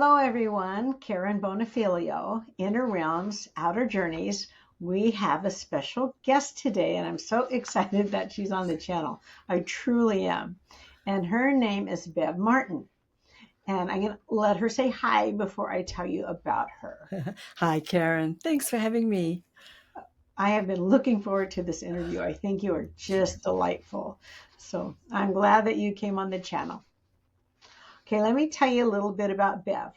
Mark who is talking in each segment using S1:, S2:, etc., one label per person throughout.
S1: Hello, everyone. Karen Bonifilio, Inner Realms, Outer Journeys. We have a special guest today, and I'm so excited that she's on the channel. I truly am. And her name is Bev Martin. And I'm going to let her say hi before I tell you about her.
S2: Hi, Karen. Thanks for having me.
S1: I have been looking forward to this interview. I think you are just delightful. So I'm glad that you came on the channel. Okay, let me tell you a little bit about Bev.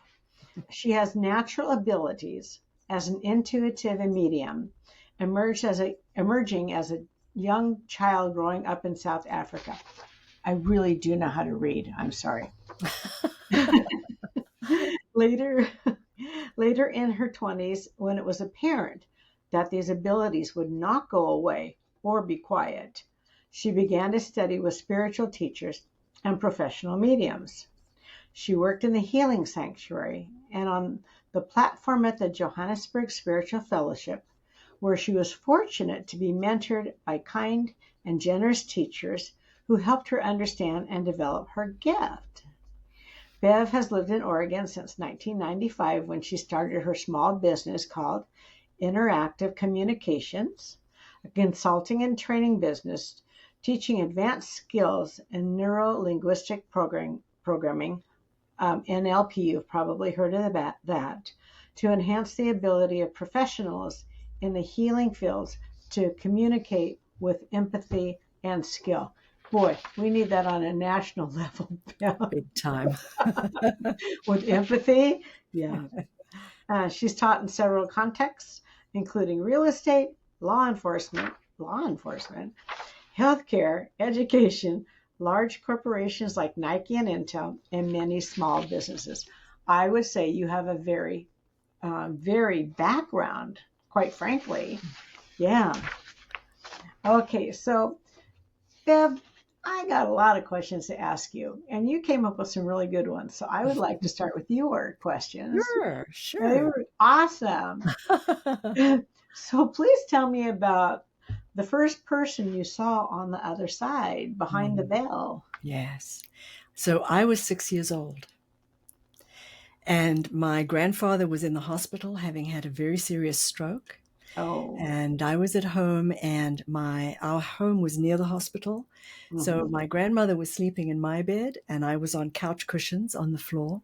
S1: She has natural abilities as an intuitive and medium, emerging as a young child growing up in South Africa. I really do know how to read. I'm sorry. later, later in her 20s, when it was apparent that these abilities would not go away or be quiet, she began to study with spiritual teachers and professional mediums. She worked in the Healing Sanctuary and on the platform at the Johannesburg Spiritual Fellowship, where she was fortunate to be mentored by kind and generous teachers who helped her understand and develop her gift. Bev has lived in Oregon since 1995 when she started her small business called Interactive Communications, a consulting and training business teaching advanced skills in neuro-linguistic programming, NLP, you've probably heard of that, to enhance the ability of professionals in the healing fields to communicate with empathy and skill. Boy, we need that on a national level.
S2: Big time.
S1: With empathy. Yeah. She's taught in several contexts, including real estate, law enforcement, healthcare, education, large corporations like Nike and Intel, and many small businesses. I would say you have a very, very background, quite frankly. Yeah. Okay, so Bev, I got a lot of questions to ask you, and you came up with some really good ones. So I would like to start with your questions.
S2: Sure,
S1: They
S2: sure.
S1: were awesome. So please tell me about the first person you saw on the other side behind the
S2: Mm,
S1: veil.
S2: yes. So I was 6 years old, and my grandfather was in the hospital having had a very serious stroke.
S1: Oh,
S2: And I was at home, and our home was near the hospital. So
S1: hmm.
S2: my grandmother was sleeping in my bed, and I was on couch cushions on the floor.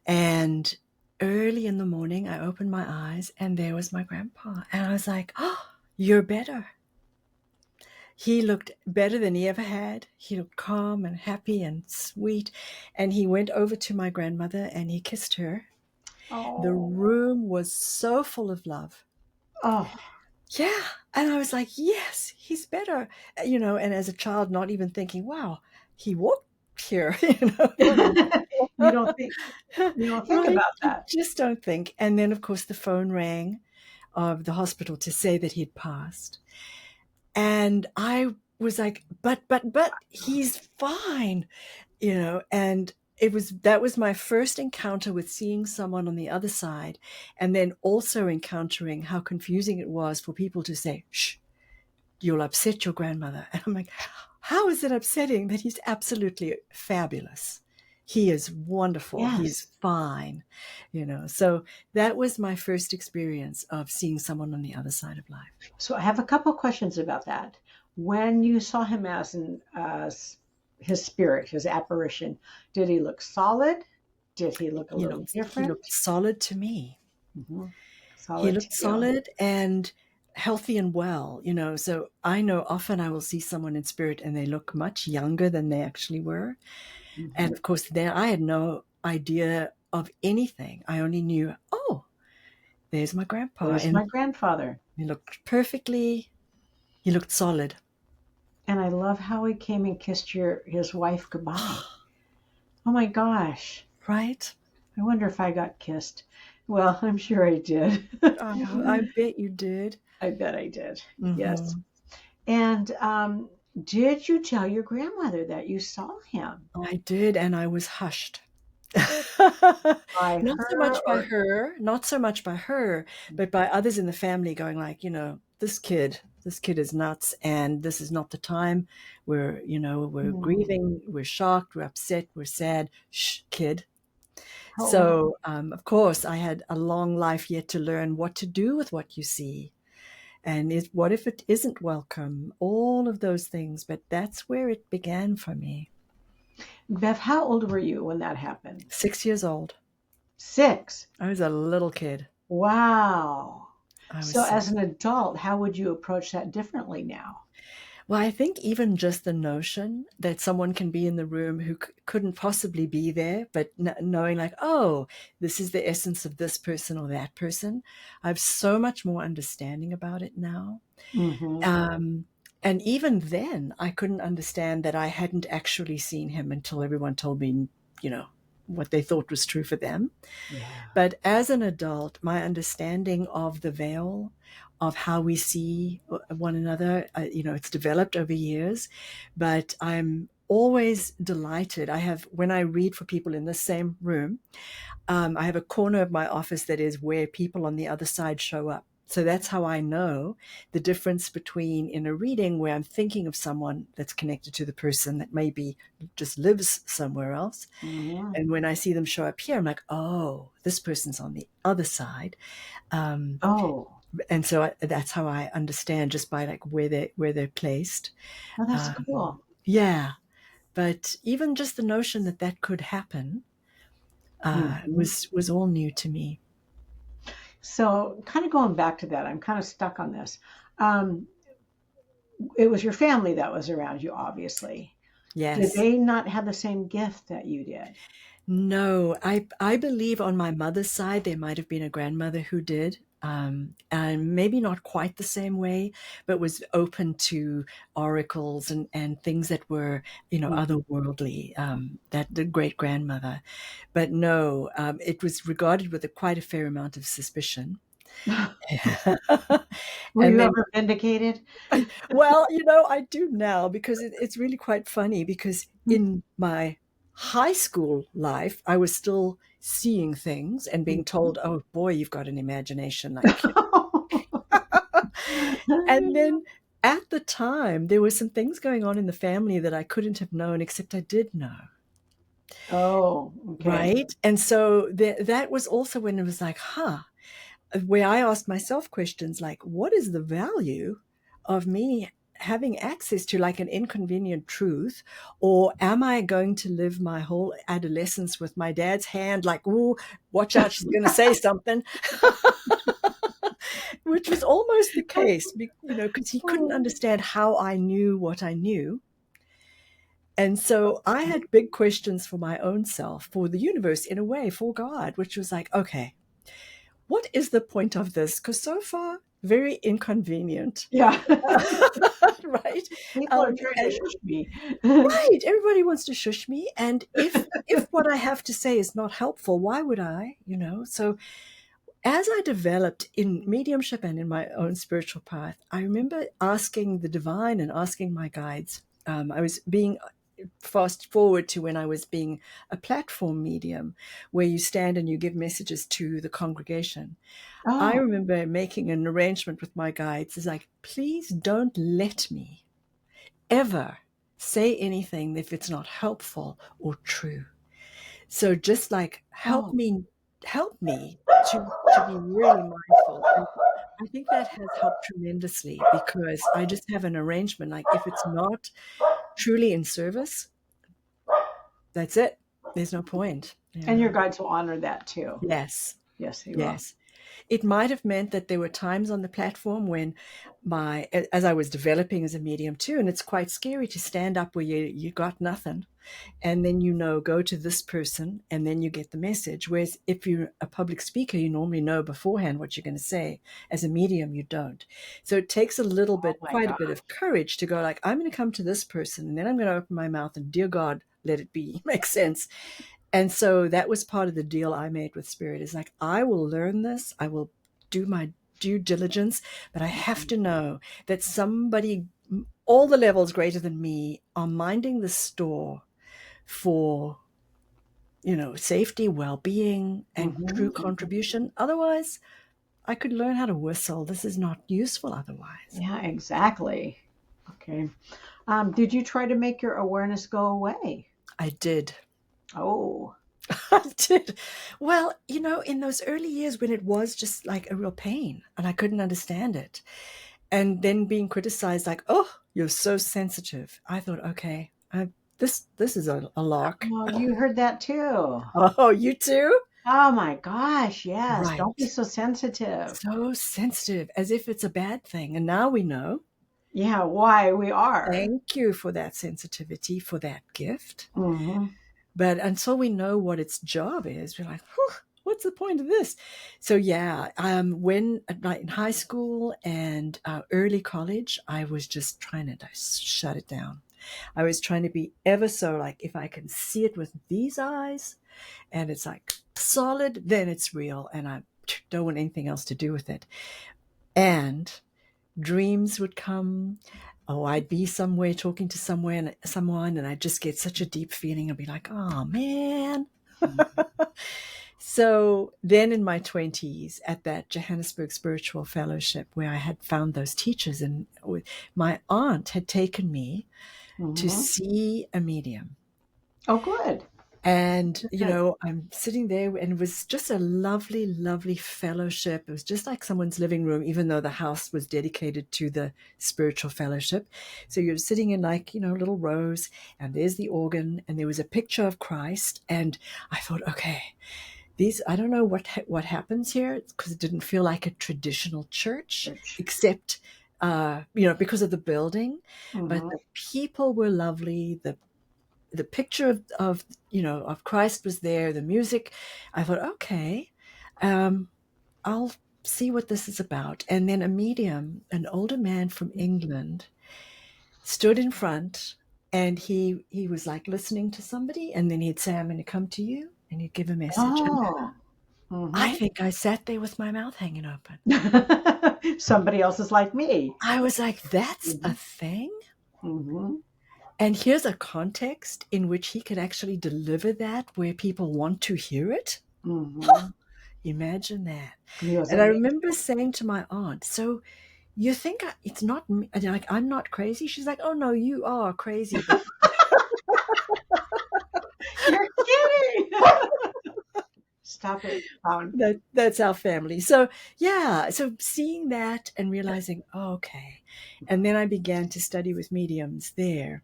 S2: And early in the morning, I opened my eyes, and there was my grandpa. And I was like, "Oh, you're better." He looked better than he ever had. He looked calm and happy and sweet. And he went over to my grandmother and he kissed her. The
S1: Oh,
S2: room was so full of love.
S1: oh,
S2: Yeah. And I was like, yes, he's better. And as a child, not even thinking, wow, he walked here,
S1: you don't think you don't think
S2: right?
S1: about
S2: You
S1: that.
S2: just don't think. And then, of course, the phone rang of the hospital to say that he'd passed. And I was like, but he's fine, and that was my first encounter with seeing someone on the other side, and then also encountering how confusing it was for people to say, shh, you'll upset your grandmother. And I'm like, how is it upsetting that he's absolutely fabulous? He is wonderful. He's
S1: Yes.
S2: fine, So that was my first experience of seeing someone on the other side of life.
S1: So I have a couple questions about that. When you saw him as his spirit, his apparition, did he look solid? Did he look a little
S2: He looked
S1: different?
S2: solid to me.
S1: Hmm.
S2: He
S1: Solid to
S2: looked
S1: you.
S2: solid and healthy and well, So I know often I will see someone in spirit and they look much younger than they actually were. And
S1: Hmm.
S2: of course, then I had no idea of anything. I only knew, oh, there's my grandpa.
S1: There's
S2: And
S1: my grandfather.
S2: he looked solid.
S1: And I love how he came and kissed his wife goodbye. Oh my gosh.
S2: Right?
S1: I wonder if I got kissed. Well, I'm sure I did.
S2: Oh, I bet you did.
S1: I bet I did. Yes.
S2: Hmm.
S1: And did you tell your grandmother that you saw him
S2: I did, and I was hushed.
S1: by
S2: Not so
S1: her
S2: much by
S1: or?
S2: her, not so much by her, but by others in the family going like, this kid is nuts, and this is not the time. We're
S1: Hmm.
S2: grieving, we're shocked, we're upset, we're sad. Shh, kid.
S1: Oh, wow.
S2: So, of course, I had a long life yet to learn what to do with what you see. And what if it isn't welcome? All of those things. But that's where it began for me.
S1: Bev, how old were you when that happened?
S2: 6 years old.
S1: 6.
S2: I was a little kid.
S1: Wow.
S2: I was
S1: So as
S2: six.
S1: an adult, how would you approach that differently now?
S2: Well, I think even just the notion that someone can be in the room who couldn't possibly be there, but knowing like, oh, this is the essence of this person or that person, I have so much more understanding about it now.
S1: Hmm.
S2: Um, and even then, I couldn't understand that I hadn't actually seen him until everyone told me, you know, what they thought was true for them.
S1: Yeah.
S2: But as an adult, my understanding of the veil, of how we see one another, it's developed over years. But I'm always delighted. When I read for people in the same room, I have a corner of my office that is where people on the other side show up. So that's how I know the difference between in a reading where I'm thinking of someone that's connected to the person that maybe just lives somewhere else,
S1: Hmm.
S2: and when I see them show up here, I'm like, oh, this person's on the other side. Um,
S1: Oh,
S2: and so that's how I understand just by like where they're placed.
S1: oh, that's
S2: Um,
S1: cool.
S2: yeah, but even just the notion that that could happen
S1: Hmm.
S2: was all new to me.
S1: So, kind of going back to that, I'm kind of stuck on this. Um, it was your family that was around you, obviously. Did
S2: Yes.
S1: they not have the same gift that you did?
S2: No, I believe on my mother's side there might have been a grandmother who did, and maybe not quite the same way, but was open to oracles and things that were, otherworldly. That the great grandmother, but no, it was regarded with quite a fair amount of suspicion.
S1: Were
S2: And
S1: you
S2: then,
S1: ever vindicated?
S2: well, I do now because it's really quite funny because in my high school life, I was still seeing things and being told, oh boy, you've got an imagination like, and then at the time, there were some things going on in the family that I couldn't have known, except I did know.
S1: Oh, okay.
S2: Right. And so that was also when it was like, where I asked myself questions like, what is the value of me having access to like an inconvenient truth? Or am I going to live my whole adolescence with my dad's hand, like, ooh, watch out, she's going to say something, which was almost the case, because he couldn't understand how I knew what I knew. And so I had big questions for my own self, for the universe, in a way, for God, which was like, okay, what is the point of this? Because so far, very inconvenient,
S1: Yeah.
S2: right?
S1: People are trying to
S2: And
S1: shush me.
S2: right, everybody wants to shush me, and if what I have to say is not helpful, why would I? So as I developed in mediumship and in my own spiritual path, I remember asking the divine and asking my guides. I was being fast forward to when I was being a platform medium where you stand and you give messages to the congregation. I
S1: Oh,
S2: remember making an arrangement with my guides. It's like, please don't let me ever say anything if it's not helpful or true. So just like
S1: oh,
S2: help me to be really mindful. And I think that has helped tremendously because I just have an arrangement. Like if it's not truly in service, that's it. There's no point.
S1: and your
S2: Yeah.
S1: guides will honor that too.
S2: Yes.
S1: Yes, they will.
S2: Yes. It might have meant that there were times on the platform when as I was developing as a medium too, and it's quite scary to stand up where you got nothing, and then go to this person, and then you get the message. Whereas if you're a public speaker, you normally know beforehand what you're going to say. As a medium, you don't. So it takes
S1: Oh my
S2: quite a
S1: God.
S2: bit of courage to go like, I'm going to come to this person, and then I'm going to open my mouth, and dear God, let it be. Makes sense. And so that was part of the deal I made with Spirit is like, I will learn this. I will do my due diligence, but I have to know that somebody, all the levels greater than me, are minding the store for, safety, well-being, and true
S1: Hmm.
S2: contribution. Otherwise, I could learn how to whistle. This is not useful otherwise.
S1: Yeah, exactly. Okay. Did you try to make your awareness go away?
S2: I did.
S1: Oh.
S2: I did. Well, in those early years when it was just like a real pain and I couldn't understand it, and then being criticized like, "Oh, you're so sensitive." I thought, okay, this is a lark.
S1: Oh, you heard that too.
S2: Oh, you too?
S1: Oh my gosh, yes. Don't be
S2: Right.
S1: so sensitive.
S2: So sensitive, as if it's a bad thing. And now we know.
S1: Yeah, why we are.
S2: Thank you for that sensitivity, for that gift.
S1: Hmm.
S2: But until we know what its job is, we're like, whew, what's the point of this? So yeah, when like in high school and early college, I was just trying to shut it down. I was trying to be ever so like, if I can see it with these eyes and it's like solid, then it's real, and I don't want anything else to do with it. And dreams would come. Oh, I'd be somewhere talking to someone, and I'd just get such a deep feeling. I'd be like, oh man. So then in my 20s, at that Johannesburg Spiritual Fellowship, where I had found those teachers, and my aunt had taken me to
S1: Hmm.
S2: see a medium.
S1: Oh, good.
S2: And,
S1: Good.
S2: I'm sitting there, and it was just a lovely, lovely fellowship. It was just like someone's living room, even though the house was dedicated to the spiritual fellowship. So you're sitting in like, little rows, and there's the organ, and there was a picture of Christ. And I thought, okay, I don't know what happens here, because it didn't feel like a traditional church,
S1: Church.
S2: except, because of the building. But
S1: Hmm.
S2: the people were lovely. The picture of Christ was there, the music. I thought, okay, um, I'll see what this is about. And then a medium, an older man from England, stood in front, and he was like listening to somebody, and then he'd say, "I'm going to come to you," and he'd give a message. And
S1: Oh.
S2: I
S1: Hmm.
S2: think I sat there with my mouth hanging open.
S1: Somebody else is like me.
S2: I was like, that's a
S1: Hmm.
S2: thing.
S1: Hmm.
S2: And here's a context in which he could actually deliver that where people want to hear it.
S1: Hmm.
S2: Imagine that.
S1: He was
S2: And I
S1: amazing.
S2: remember saying to my aunt, "So you think it's not me, like I'm not crazy?" She's like, "Oh no, you are crazy, but
S1: You're kidding. Stop it, Pound.
S2: that's our family." So yeah, so seeing that and realizing, oh, okay. And then I began to study with mediums there,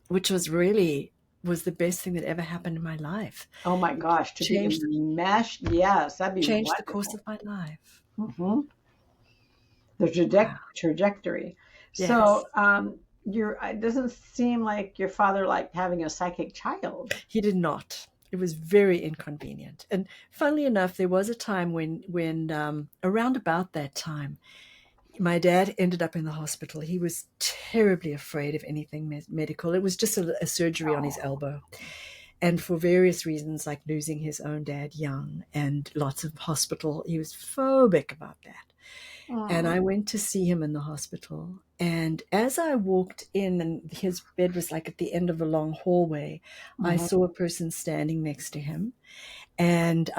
S2: which was the best thing that ever happened in my life.
S1: Oh my
S2: It
S1: gosh, to be
S2: changed
S1: enmeshed. Yes, that'd be
S2: changed the course
S1: wonderful.
S2: of my life.
S1: Hmm. The
S2: Wow.
S1: trajectory.
S2: Yes.
S1: So, it doesn't seem like your father liked having a psychic child.
S2: He did not. It was very inconvenient. And funnily enough, there was a time when around about that time, my dad ended up in the hospital. He was terribly afraid of anything medical. It was just a surgery on his
S1: Oh.
S2: elbow. And for various reasons, like losing his own dad young and lots of hospital, he was phobic about that. And I
S1: Mm.
S2: went to see him in the hospital. And as I walked in, and his bed was like at the end of a long hallway, I
S1: Mhm.
S2: saw a person standing next to him. And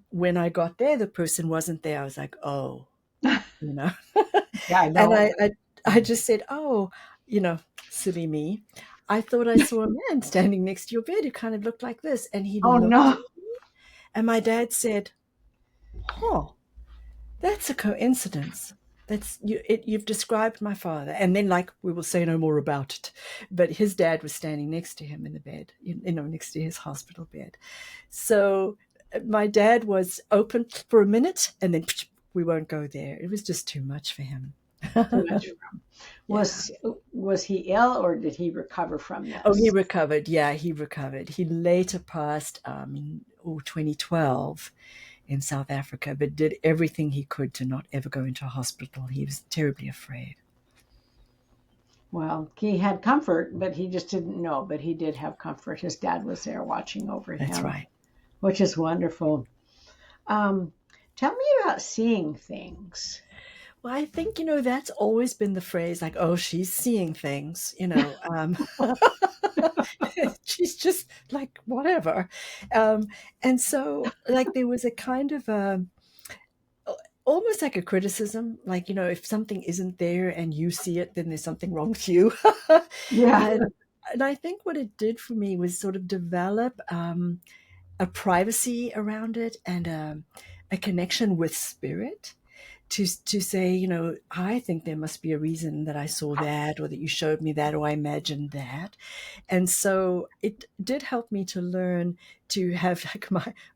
S2: when I got there, the person wasn't there. I was like, oh, you know.
S1: Yeah, I
S2: And
S1: know.
S2: I just said, oh, you know, silly me. I thought I saw a man standing next to your bed who kind of looked like this. And he
S1: Oh
S2: looked
S1: no.
S2: at me, and my dad said, oh, that's a coincidence. You've described my father. And then, like, we will say no more about it. But his dad was standing next to him in the bed, next to his hospital bed. So my dad was open for a minute, and then we won't go there. It was just too much for him.
S1: Too much.
S2: Yeah.
S1: Was he ill or did he recover from
S2: Oh, he
S1: this?
S2: recovered. Yeah, he recovered. He later passed in 2012 in South Africa, but did everything he could to not ever go into a hospital. He was terribly afraid.
S1: Well, he had comfort, but he just didn't know. But he did have comfort. His dad was there watching over
S2: That's
S1: him,
S2: right.
S1: which is wonderful. Um, Tell me about seeing things.
S2: Well, I think, that's always been the phrase like, oh, she's seeing things. She's just like, whatever. Um, and so, like, there was a kind of almost like a criticism, like, if something isn't there and you see it, then there's something wrong with you.
S1: Yeah.
S2: and, and I think what it did for me was sort of develop. a privacy around it and a connection with spirit to say, I think there must be a reason that I saw that, or that you showed me that, or I imagined that. And so it did help me to learn to have like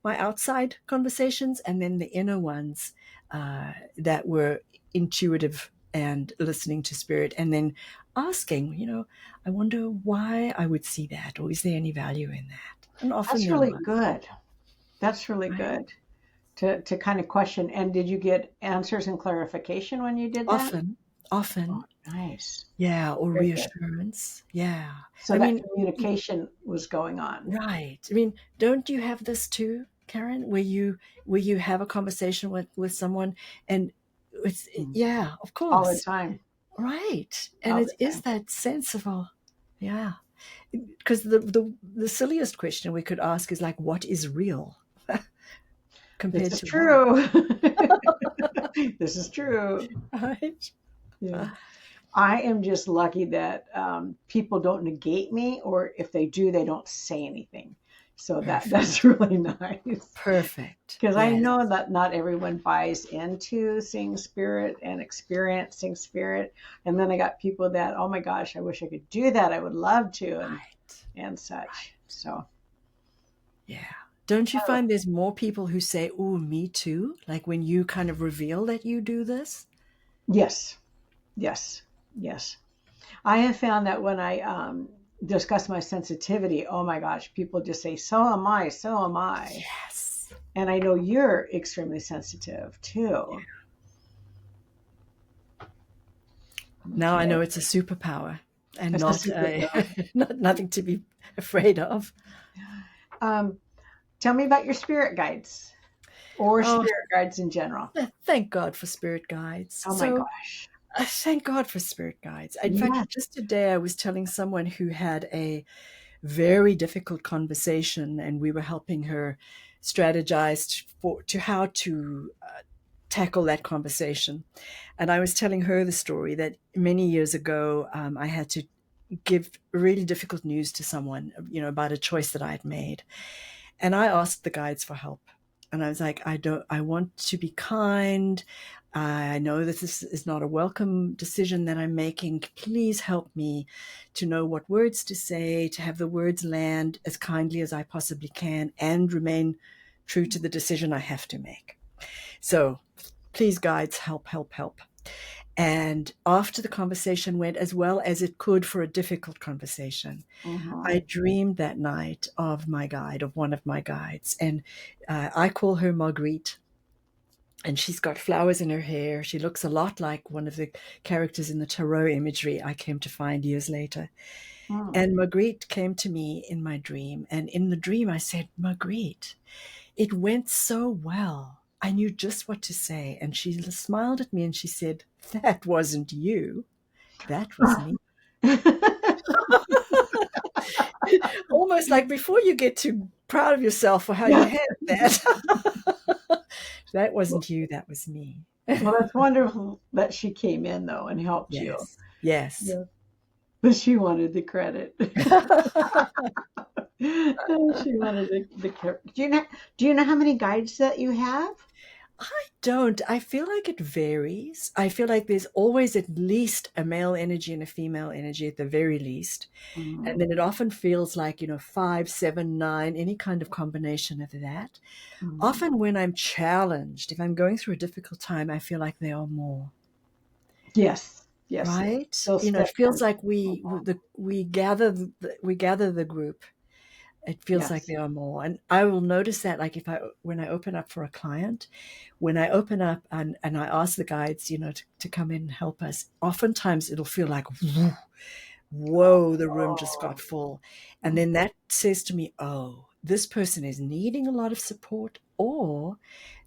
S2: my outside conversations and then the inner ones that were intuitive and listening to spirit, and then asking, I wonder why I would see that, or is there any value in that? And often
S1: That's
S2: there
S1: really
S2: was.
S1: good. That's really
S2: Right?
S1: good to kind of question. And did you get answers and clarification when you did that?
S2: Often,
S1: Oh,
S2: often.
S1: nice.
S2: Yeah, or
S1: Very good.
S2: reassurance. Yeah.
S1: So
S2: I
S1: that
S2: mean,
S1: communication was going on.
S2: right. I mean, don't you have this too, Karen, where you have a conversation with someone and it's
S1: Mm.
S2: yeah, of
S1: All the
S2: course.
S1: time.
S2: Right. And
S1: All
S2: it
S1: the
S2: is
S1: time.
S2: that sense of yeah. Because the silliest question we could ask is like, what is real
S1: This
S2: compared
S1: is
S2: to what?
S1: true. This is true.
S2: Right?
S1: Yeah. I am just lucky that people don't negate me, or if they do, they don't say anything. So that's
S2: Perfect.
S1: really nice.
S2: Perfect.
S1: Because I
S2: Yes.
S1: know that not everyone buys into seeing spirit and experiencing spirit. And then I got people that, oh my gosh, I wish I could do that. I would love to,
S2: Right.
S1: and such.
S2: Right.
S1: So,
S2: Yeah. Don't you
S1: oh,
S2: find there's more people who say, "Oh, me too"? Like when you kind of reveal that you do this?
S1: yes, yes, yes. I have found that when I discuss my sensitivity, oh my gosh, people just say, so am I, so am I.
S2: Yes.
S1: And I know you're extremely sensitive too.
S2: Now I
S1: Okay.
S2: know it's a superpower and
S1: That's a
S2: not
S1: superpower.
S2: nothing to be afraid of.
S1: Um, Tell me about your spirit guides or
S2: Oh,
S1: spirit guides in general.
S2: thank God for spirit guides.
S1: Oh my
S2: So,
S1: gosh.
S2: thank God for spirit guides. In fact,
S1: Yes.
S2: just today I was telling someone who had a very difficult conversation, and we were helping her strategize to how to tackle that conversation. And I was telling her the story that many years ago, I had to give really difficult news to someone, about a choice that I had made. And I asked the guides for help. And I was like, I want to be kind. I know that this is not a welcome decision that I'm making. Please help me to know what words to say, to have the words land as kindly as I possibly can and remain true to the decision I have to make. So please, guides, help, help, help. And after the conversation went as well as it could for a difficult conversation,
S1: Hmm.
S2: I dreamed that night of one of my guides. And I call her Marguerite. And she's got flowers in her hair. She looks a lot like one of the characters in the tarot imagery I came to find years later.
S1: Hmm.
S2: And Marguerite came to me in my dream. And in the dream, I said, Marguerite, it went so well. I knew just what to say. And she smiled at me and she said, that wasn't you. That was me. Almost like before you get too proud of yourself for how you
S1: Yeah.
S2: had that. That
S1: Well,
S2: wasn't you, that was me.
S1: well, that's wonderful that she came in though and helped you.
S2: Yes. Yes.
S1: Yeah. But she wanted the credit. She wanted the credit. Do you know how many guides that you have?
S2: I don't. I feel like it varies. I feel like there's always at least a male energy and a female energy at the very least.
S1: Mhm.
S2: And then it often feels like, five, seven, nine, any kind of combination of that.
S1: Mhm.
S2: Often when I'm challenged, if I'm going through a difficult time, I feel like there are more.
S1: Yes. Yes. Yes.
S2: Right?
S1: They'll
S2: It
S1: step
S2: feels
S1: in.
S2: like
S1: Mhm.
S2: we gather the group. It feels like
S1: Yes.
S2: there are more, and I will notice that, like if I when I open up for a client, when I open up and I ask the guides, to come in and help us. Oftentimes, it'll feel like whoa, the room just got
S1: Oh.
S2: full, and then that says to me, oh, this person is needing a lot of support, or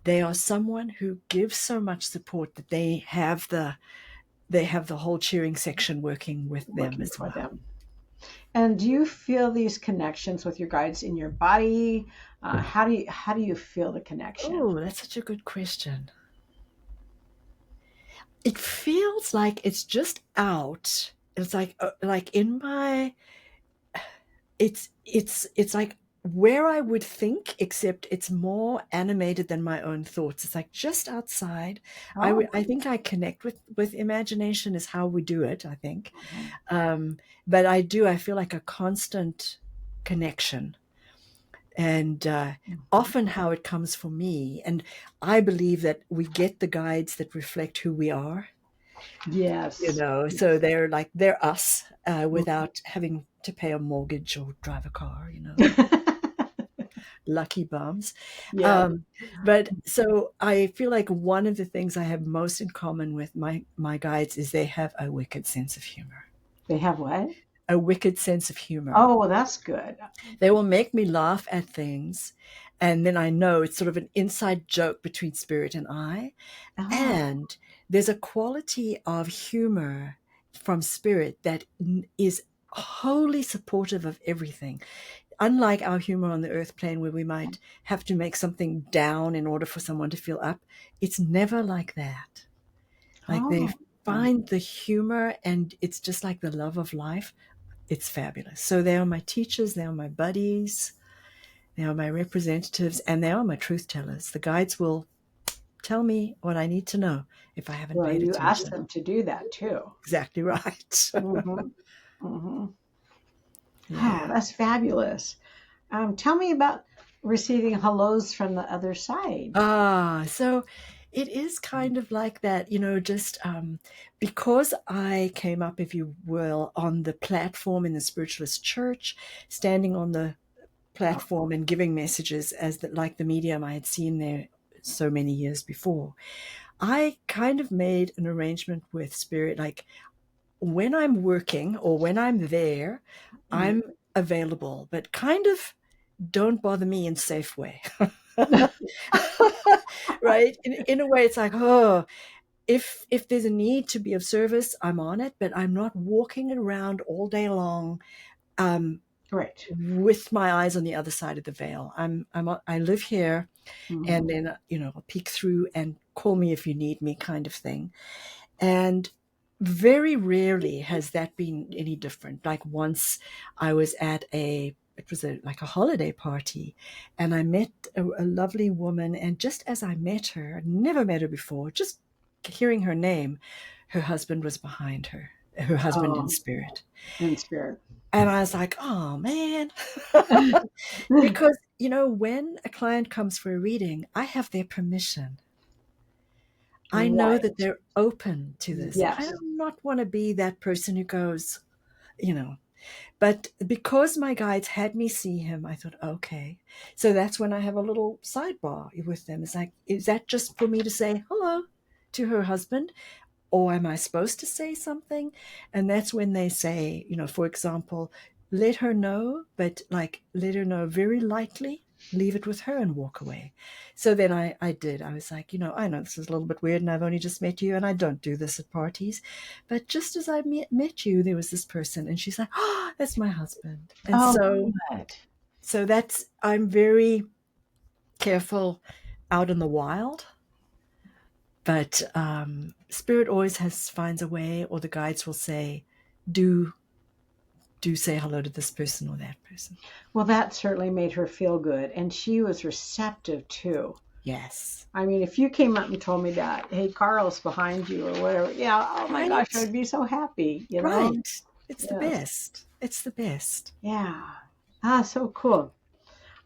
S2: they are someone who gives so much support that they have the whole cheering section working with them
S1: Working
S2: as
S1: for
S2: well.
S1: them. And do you feel these connections with your guides in your body? How do you feel the connection?
S2: Oh, that's such a good question. It feels like it's just out. It's like in my it's like where I would think, except it's more animated than my own thoughts. It's like just outside.
S1: Oh,
S2: I think I connect with imagination is how we do it, I think.
S1: mhm.
S2: But I feel like a constant connection. And
S1: Mhm.
S2: often how it comes for me. And I believe that we get the guides that reflect who we are,
S1: Yes.
S2: so
S1: Yes.
S2: they're us
S1: Mhm.
S2: without having to pay a mortgage or drive a car, lucky bums.
S1: Yes.
S2: Um, but so I feel like one of the things I have most in common with my guides is they have a wicked sense of humor.
S1: They have what?
S2: A wicked sense of humor.
S1: Oh, well, that's good.
S2: They will make me laugh at things, and then I know it's sort of an inside joke between spirit and I.
S1: Oh,
S2: And there's a quality of humor from spirit that is wholly supportive of everything. Unlike our humor on the earth plane, where we might have to make something down in order for someone to feel up, it's never like that. Like they
S1: oh,
S2: find the humor, and it's just like the love of life. It's fabulous. So they are my teachers, they are my buddies, they are my representatives, and they are my truth tellers. The guides will tell me what I need to know if I haven't
S1: well,
S2: paid
S1: you asked
S2: attention.
S1: them to do that too.
S2: Exactly right.
S1: Hmm. Hmm. Oh,
S2: Yeah.
S1: that's fabulous. Tell me about receiving hellos from the other side.
S2: So it is kind of like that, just because I came up, if you will, on the platform in the spiritualist church, standing on the
S1: Oh,
S2: platform and giving messages like the medium I had seen there so many years before. I kind of made an arrangement with spirit, like when I'm working or when I'm there,
S1: mm.
S2: I'm available, but kind of don't bother me in safe way. Right? In a way, it's like, oh, if there's a need to be of service, I'm on it, but I'm not walking around all day long um,
S1: Great.
S2: with my eyes on the other side of the veil. I live here, and
S1: Hmm.
S2: then I'll peek through and call me if you need me, kind of thing. And very rarely has that been any different. Like once I was at it was like a holiday party, and I met a lovely woman. And just as I met her, I'd never met her before, just hearing her name, her husband was behind her husband in
S1: Oh,
S2: spirit.
S1: in spirit.
S2: And I was like, oh man. Because, when a client comes for a reading, I have their permission. I know that
S1: Right.
S2: they're open to this. I
S1: Yes.
S2: do not want to be that person who goes, you know. But because my guides had me see him, I thought, okay. So that's when I have a little sidebar with them. It's like, is that just for me to say hello to her husband? Or am I supposed to say something? And that's when they say, for example, let her know, but like let her know very lightly, leave it with her and walk away. So then I did. I was like, I know this is a little bit weird and I've only just met you and I don't do this at parties. But just as I met you, there was this person and she's like, oh, that's my husband. And
S1: Oh, good.
S2: so I'm very careful out in the wild, but spirit always finds a way, or the guides will say, do say hello to this person or that person.
S1: Well, that certainly made her feel good, and she was receptive too.
S2: Yes.
S1: I mean, if you came up and told me that, hey, Carl's behind you or whatever, yeah, oh my gosh,
S2: Right.
S1: I'd be so happy, you know?
S2: Right. It's the
S1: Yes.
S2: best. It's the best.
S1: Yeah. Ah, so cool.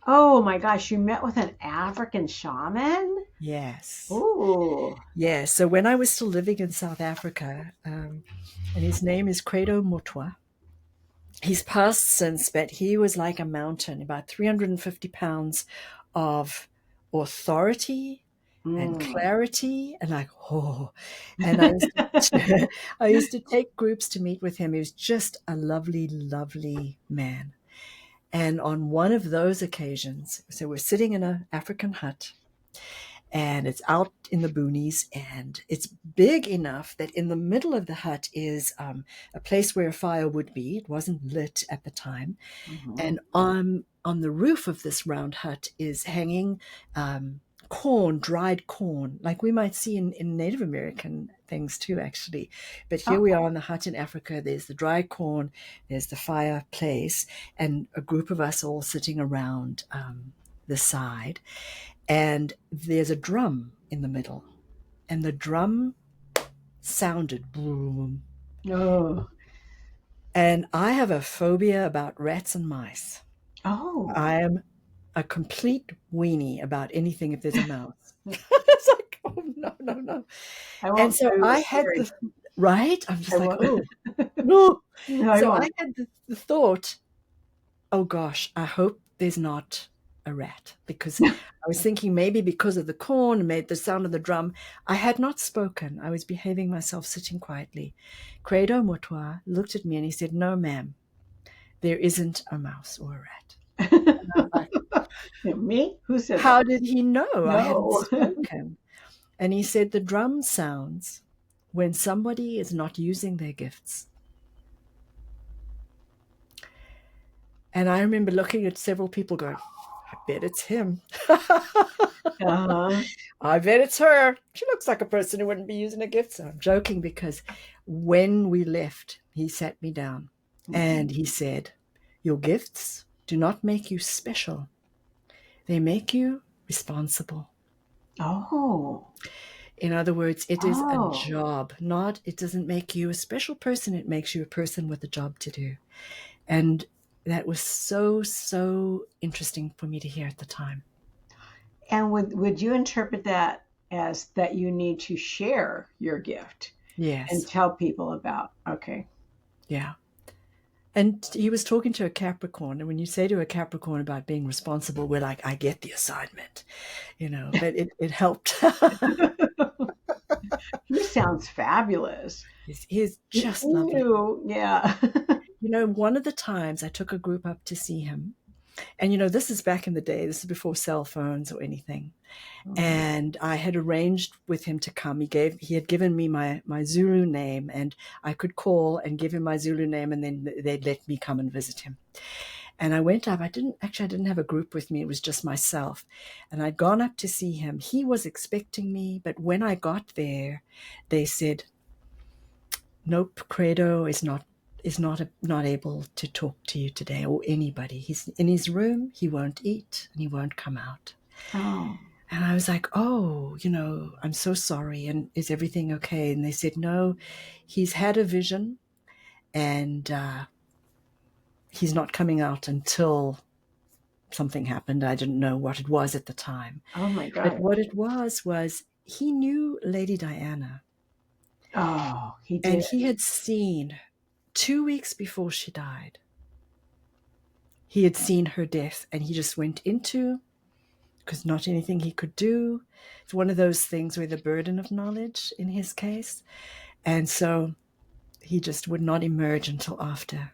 S1: Oh my gosh, you met with an African shaman?
S2: Yes.
S1: Ooh.
S2: Yes. So when I was still living in South Africa, and his name is Credo Mutwa, he's passed since, but he was like a mountain, about 350 pounds of authority and
S1: Mm.
S2: clarity, and like, oh. And I used to, I used to take groups to meet with him. He was just a lovely, lovely man. And on one of those occasions, so we're sitting in an African hut, and it's out in the boonies, and it's big enough that in the middle of the hut is a place where a fire would be. It wasn't lit at the time,
S1: Mhm.
S2: and on the roof of this round hut is hanging corn, dried corn, like we might see in Native American things too, actually. But here we
S1: Oh,
S2: are in the hut in Africa. There's the dried corn, there's the fireplace, and a group of us all sitting around the side. And there's a drum in the middle, and the drum sounded boom.
S1: no.
S2: And I have a phobia about rats and mice.
S1: Oh.
S2: I am a complete weenie about anything if there's a mouse. It's like, oh no, no, no.
S1: I
S2: And
S1: won't
S2: so
S1: tell you the
S2: I had
S1: story.
S2: the right. I'm
S1: I
S2: just like,
S1: won't.
S2: oh no.
S1: No, I
S2: So I
S1: won't.
S2: had the thought, oh gosh, I hope there's not a rat, because I was thinking maybe because of the corn made the sound of the drum. I had not spoken. I was behaving myself, sitting quietly. Credo Motwa looked at me and he said, no, ma'am, there isn't a mouse or a rat. And I was like,
S1: Me? Who said
S2: how
S1: that?
S2: did he know I hadn't
S1: No.
S2: spoken? And he said, the drum sounds when somebody is not using their gifts. And I remember looking at several people going, I bet it's him.
S1: Uh-huh.
S2: I bet it's her. She looks like a person who wouldn't be using a gift. So I'm joking, because when we left, he sat me down and he said, your gifts do not make you special. They make you responsible.
S1: Oh.
S2: In other words, it is a
S1: Oh.
S2: job, not, it doesn't make you a special person. It makes you a person with a job to do. And that was so, so interesting for me to hear at the time.
S1: And would you interpret that as that you need to share your gift and
S2: Yes.
S1: tell people about? Okay.
S2: Yeah. And he was talking to a Capricorn. And when you say to a Capricorn about being responsible, we're like, I get the assignment, but it helped.
S1: He sounds fabulous.
S2: He's
S1: He
S2: just lovely.
S1: knew, yeah.
S2: One of the times I took a group up to see him, and this is back in the day, this is before cell phones or anything. And I had arranged with him to come. He had given me my Zulu name, and I could call and give him my Zulu name, and then they'd let me come and visit him. And I went up. I didn't have a group with me. It was just myself. And I'd gone up to see him. He was expecting me, but when I got there, they said, nope, Credo is not able to talk to you today, or anybody. He's in his room. He won't eat and he won't come out.
S1: Oh.
S2: And I was like, oh, I'm so sorry. And is everything okay? And they said, no, he's had a vision, and he's not coming out until something happened. I didn't know what it was at the time.
S1: Oh my
S2: But
S1: God.
S2: what it was he knew Lady Diana.
S1: Oh, he
S2: And
S1: did.
S2: he had seen 2 weeks before she died. He had seen her death, and he just went into, because not anything he could do. It's one of those things where the burden of knowledge in his case. And so he just would not emerge until after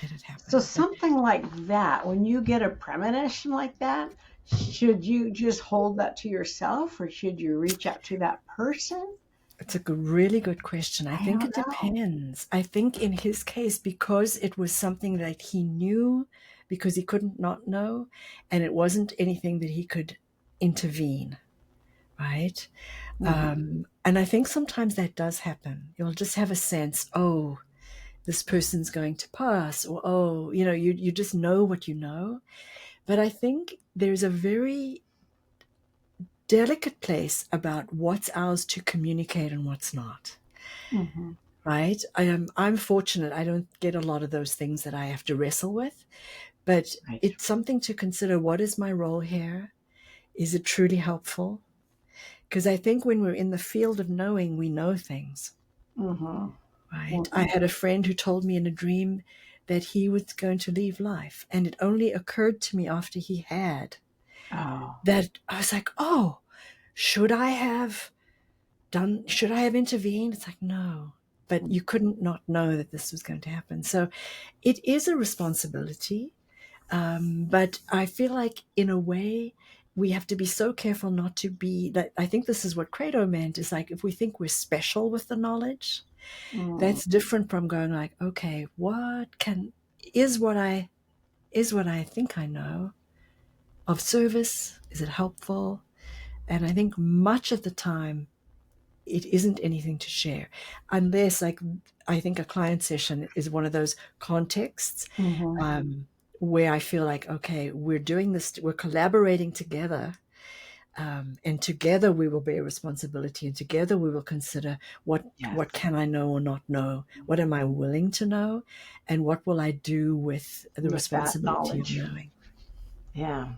S2: it had happened.
S1: So something like that, when you get a premonition like that, should you just hold that to yourself, or should you reach out to that person?
S2: It's a really good question. I
S1: I
S2: think
S1: don't
S2: it
S1: know.
S2: depends. I think in his case, because it was something that he knew, because he couldn't not know, and it wasn't anything that he could intervene, right?
S1: Mhm.
S2: And I think sometimes that does happen. You'll just have a sense, oh, this person's going to pass, or oh, you just know what you know. But I think there's a very delicate place about what's ours to communicate and what's not.
S1: Mhm.
S2: Right? I'm fortunate. I don't get a lot of those things that I have to wrestle with, but
S1: Right.
S2: it's something to consider. What is my role here? Is it truly helpful? Because I think when we're in the field of knowing, we know things,
S1: Mhm.
S2: right? I
S1: Mhm.
S2: had a friend who told me in a dream that he was going to leave life, and it only occurred to me after he had,
S1: Oh.
S2: that I was like, oh, should I have intervened? It's like, no, but you couldn't not know that this was going to happen. So it is a responsibility. But I feel like in a way, we have to be so careful not to be that. I think this is what Credo meant, is like, if we think we're special with the knowledge,
S1: Mm.
S2: that's different from going like, okay, is what I think I know of service? Is it helpful? And I think much of the time it isn't anything to share, unless, like, I think a client session is one of those contexts
S1: Mm-hmm.
S2: um, where I feel like, okay, we're doing this, we're collaborating together, and together we will bear responsibility, and together we will consider
S1: Yes.
S2: what can I know or not know, what am I willing to know, and what will I do with the
S1: With that
S2: responsibility of
S1: knowledge.
S2: knowing.
S1: Yeah.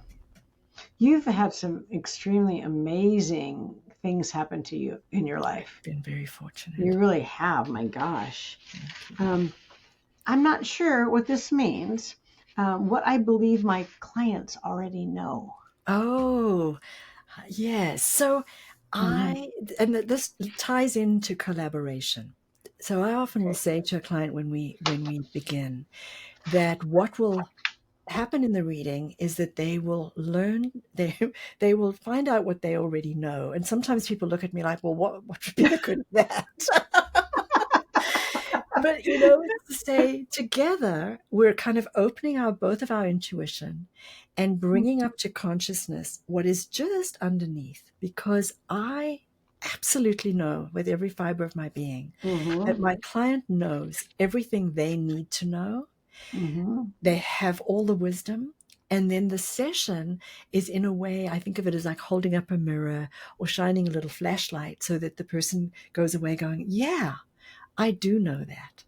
S1: You've had some extremely amazing things happen to you in your life.
S2: Been very fortunate.
S1: You really have. My gosh.
S2: Thank you.
S1: I'm not sure what this means. What I believe my clients already know.
S2: Oh, yes. So
S1: Mm-hmm.
S2: this ties into collaboration. So I often will
S1: Okay.
S2: say to a client when we begin that what will happen in the reading is that they will learn, they will find out what they already know. And sometimes people look at me like, well, what would be the good of that? But it's to say together we're kind of opening our both of our intuition and bringing up to consciousness what is just underneath, because I absolutely know with every fiber of my being
S1: Mm-hmm.
S2: that my client knows everything they need to know.
S1: Mm-hmm.
S2: They have all the wisdom. And then the session is, in a way, I think of it as like holding up a mirror or shining a little flashlight so that the person goes away going, yeah, I do know that.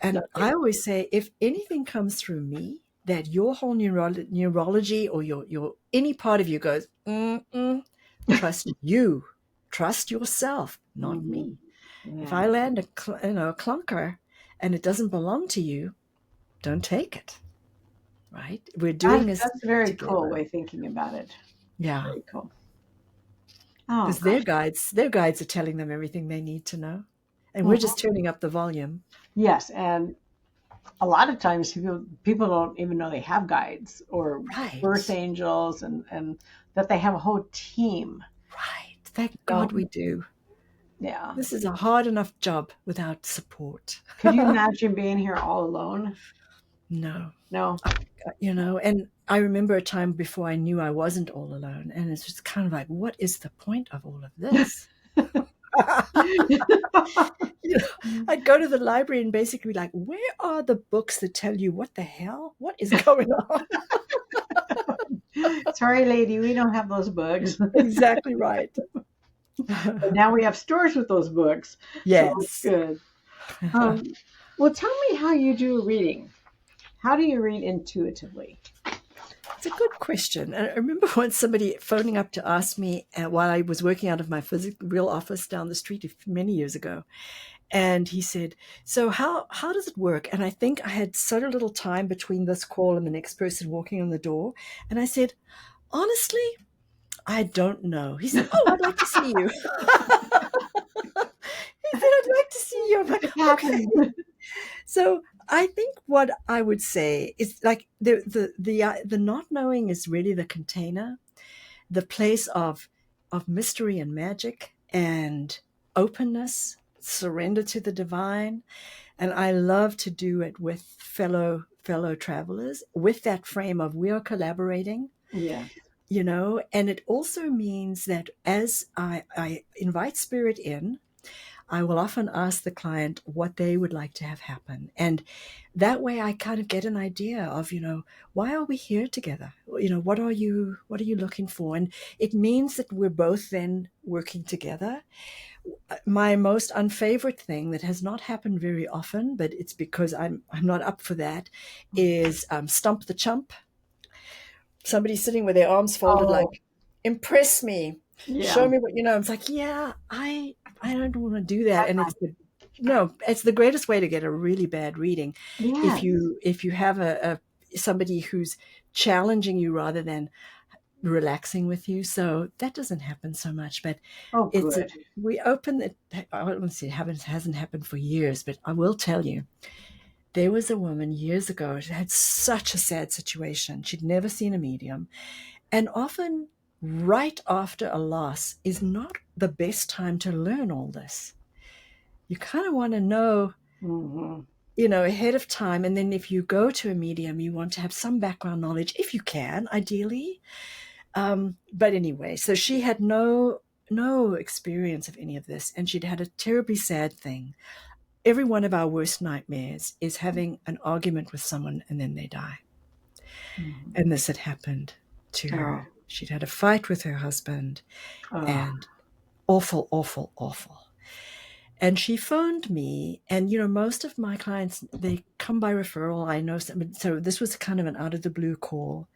S2: And I
S1: Okay.
S2: always say, if anything comes through me that your whole neurology or your any part of you goes, mm-mm, trust you, trust yourself, not
S1: Mm-hmm.
S2: me. If
S1: Yeah.
S2: I land a clunker and it doesn't belong to you, don't take it. Right? We're doing this
S1: That's a very cool
S2: together.
S1: way of thinking about it.
S2: Yeah,
S1: Very cool. Oh
S2: because
S1: gosh.
S2: their guides are telling them everything they need to know, and we're just
S1: Mhm.
S2: turning up the volume.
S1: Yes, and a lot of times people don't even know they have guides or birth
S2: Right,
S1: angels, and that they have a whole team.
S2: right. Thank
S1: So
S2: God we do.
S1: yeah.
S2: This is a hard enough job without support.
S1: Could you imagine being here all alone?
S2: No,
S1: No.
S2: and I remember a time before I knew I wasn't all alone, and it's just kind of like, what is the point of all of this? I'd go to the library and basically be like, where are the books that tell you what the hell? What is going on?
S1: Sorry, lady, we don't have those books.
S2: Exactly right.
S1: But now we have stores with those books, so it's
S2: Yes.
S1: good. Um, well, tell me how you do reading. How do you read intuitively?
S2: It's a good question. And I remember once somebody phoning up to ask me while I was working out of my real office down the street many years ago. And he said, so how does it work? And I think I had so little time between this call and the next person walking in the door. And I said, honestly, I don't know. He said, oh, I'd like to see you. He said, I'd like to see you. I'm like,
S1: It
S2: okay.
S1: happened.
S2: So I think what I would say is like the not knowing is really the container, the place of mystery and magic and openness, surrender to the divine. And I love to do it with fellow travelers with that frame of we are collaborating,
S1: Yeah.
S2: and it also means that as I invite spirit in, I will often ask the client what they would like to have happen. And that way I kind of get an idea of, why are we here together? What are you looking for? And it means that we're both then working together. My most unfavorite thing that has not happened very often, but it's because I'm not up for that, is stump the chump. Somebody sitting with their arms folded, like,
S1: Oh,
S2: impress me,
S1: yeah.
S2: show me what you know. It's like, yeah, I don't want to do that.
S1: That's
S2: And
S1: not,
S2: it's the greatest way to get a really bad reading if
S1: yes.
S2: you have a somebody who's challenging you rather than relaxing with you. So that doesn't happen so much, but
S1: Oh,
S2: it's
S1: good.
S2: we open it. I won't say hasn't happened for years, but I will tell you, there was a woman years ago who had such a sad situation. She'd never seen a medium, and often right after a loss is not the best time to learn all this. You kind of want to know,
S1: Hmm.
S2: ahead of time. And then if you go to a medium, you want to have some background knowledge, if you can, ideally. But anyway, so she had no experience of any of this, and she'd had a terribly sad thing. Every one of our worst nightmares is having an argument with someone and then they die.
S1: Mhm.
S2: And this had happened to
S1: Oh,
S2: her. She'd had a fight with her husband,
S1: oh,
S2: and awful, awful, awful. And she phoned me, and most of my clients, they come by referral. I know some, so this was kind of an out of the blue call.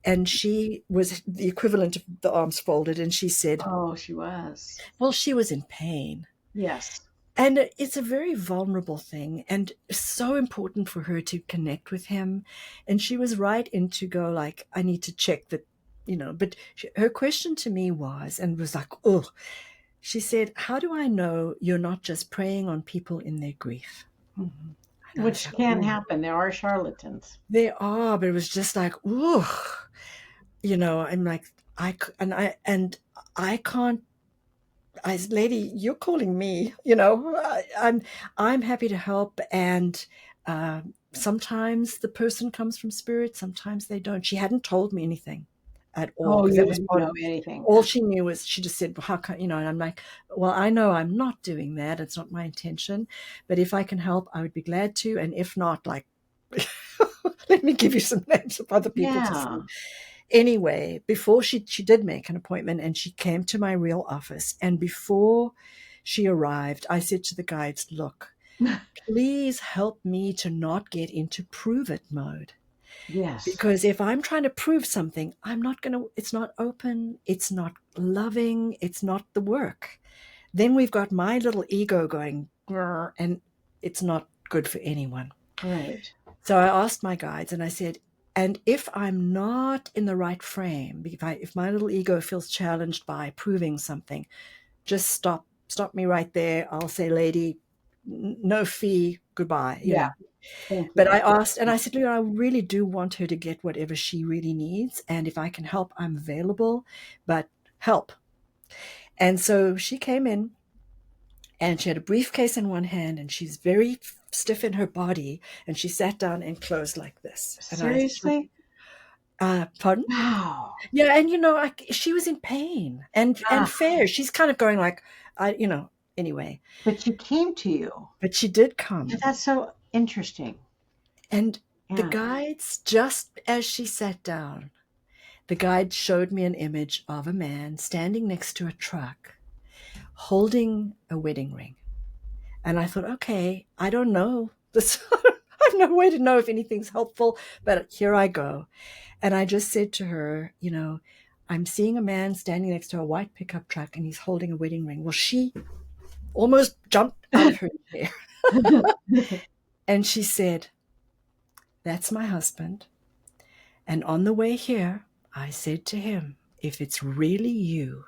S2: And she was the equivalent of the arms folded, and she said,
S1: oh, she was.
S2: well, she was in pain.
S1: Yes.
S2: And it's a very vulnerable thing, and so important for her to connect with him. And she was right in to go like, I need to check that, but her question to me was, and was like, oh, she said, how do I know you're not just preying on people in their grief?
S1: Mhm.
S2: And I was
S1: Which
S2: like,
S1: can
S2: oh,
S1: happen. There are charlatans.
S2: they are, but it was just like, ooh, I'm like, I can't. I said, lady, you're calling me. I'm happy to help, and uh, sometimes the person comes from spirit, sometimes they don't. She hadn't told me anything at all
S1: Oh,
S2: because
S1: you
S2: that was
S1: didn't
S2: part
S1: know
S2: of
S1: anything.
S2: all she knew was she just said, well, how can And I'm like, well, I know I'm not doing that. It's not my intention, but if I can help, I would be glad to. And if not, like, let me give you some names of other people to
S1: Yeah.
S2: see. Anyway, before she did make an appointment, and she came to my real office. And before she arrived, I said to the guides, look, please help me to not get into prove it mode.
S1: Yes.
S2: Because if I'm trying to prove something, it's not open, it's not loving, it's not the work. Then we've got my little ego going, "Grr," and it's not good for anyone.
S1: Right.
S2: So I asked my guides and I said, and if I'm not in the right frame, if my little ego feels challenged by proving something, just stop me right there. I'll say, lady, no fee, goodbye.
S1: Yeah. Thank
S2: But
S1: you.
S2: I asked, and I said, I really do want her to get whatever she really needs. And if I can help, I'm available, but help. And so she came in, and she had a briefcase in one hand, and she's very stiff in her body. And she sat down and closed like this. And I said,
S1: Seriously?
S2: pardon?
S1: Wow.
S2: Yeah. And, she was in pain and
S1: Ah,
S2: fair. She's kind of going like, anyway,
S1: but she came to you.
S2: but she did
S1: And
S2: come.
S1: that's so interesting.
S2: And the
S1: Yeah.
S2: guides, just as she sat down, the guide showed me an image of a man standing next to a truck holding a wedding ring. And I thought, okay, I don't know. I have no way to know if anything's helpful, but here I go. And I just said to her, I'm seeing a man standing next to a white pickup truck and he's holding a wedding ring. Well, she almost jumped out of her chair. And she said, that's my husband. And on the way here, I said to him, if it's really you,